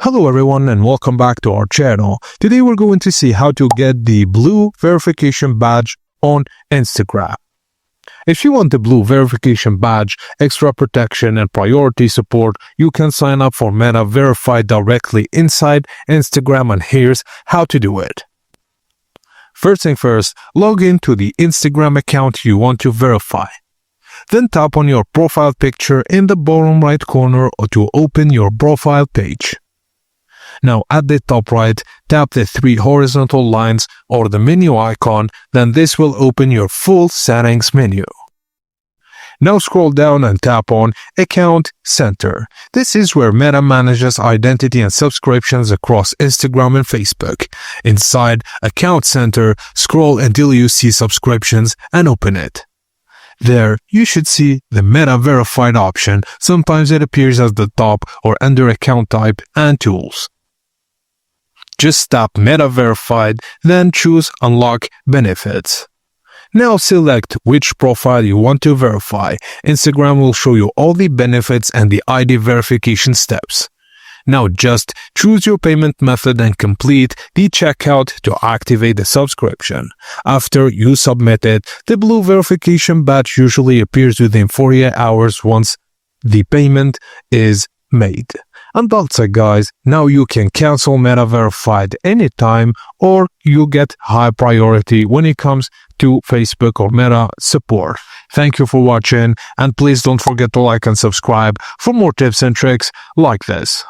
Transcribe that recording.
Hello everyone and welcome back to our channel. Today we're going to see how to get the blue verification badge on Instagram. If you want the blue verification badge, extra protection and priority support, you can sign up for Meta Verified directly inside Instagram, and here's how to do it. First thing first, log into the Instagram account you want to verify. Then tap on your profile picture in the bottom right corner to open your profile page. Now at the top right, tap the three horizontal lines or the menu icon, then this will open your full settings menu. Now scroll down and tap on Account Center. This is where Meta manages identity and subscriptions across Instagram and Facebook. Inside Account Center, scroll until you see Subscriptions and open it. There, you should see the Meta Verified option. Sometimes it appears at the top or under Account Type and Tools. Just tap Meta Verified, then choose Unlock Benefits. Now select which profile you want to verify. Instagram will show you all the benefits and the ID verification steps. Now just choose your payment method and complete the checkout to activate the subscription. After you submit it, the blue verification badge usually appears within 48 hours once the payment is made. And that's it, guys. Now you can cancel Meta Verified anytime, or you get high priority when it comes to Facebook or Meta support. Thank you for watching, and please don't forget to like and subscribe for more tips and tricks like this.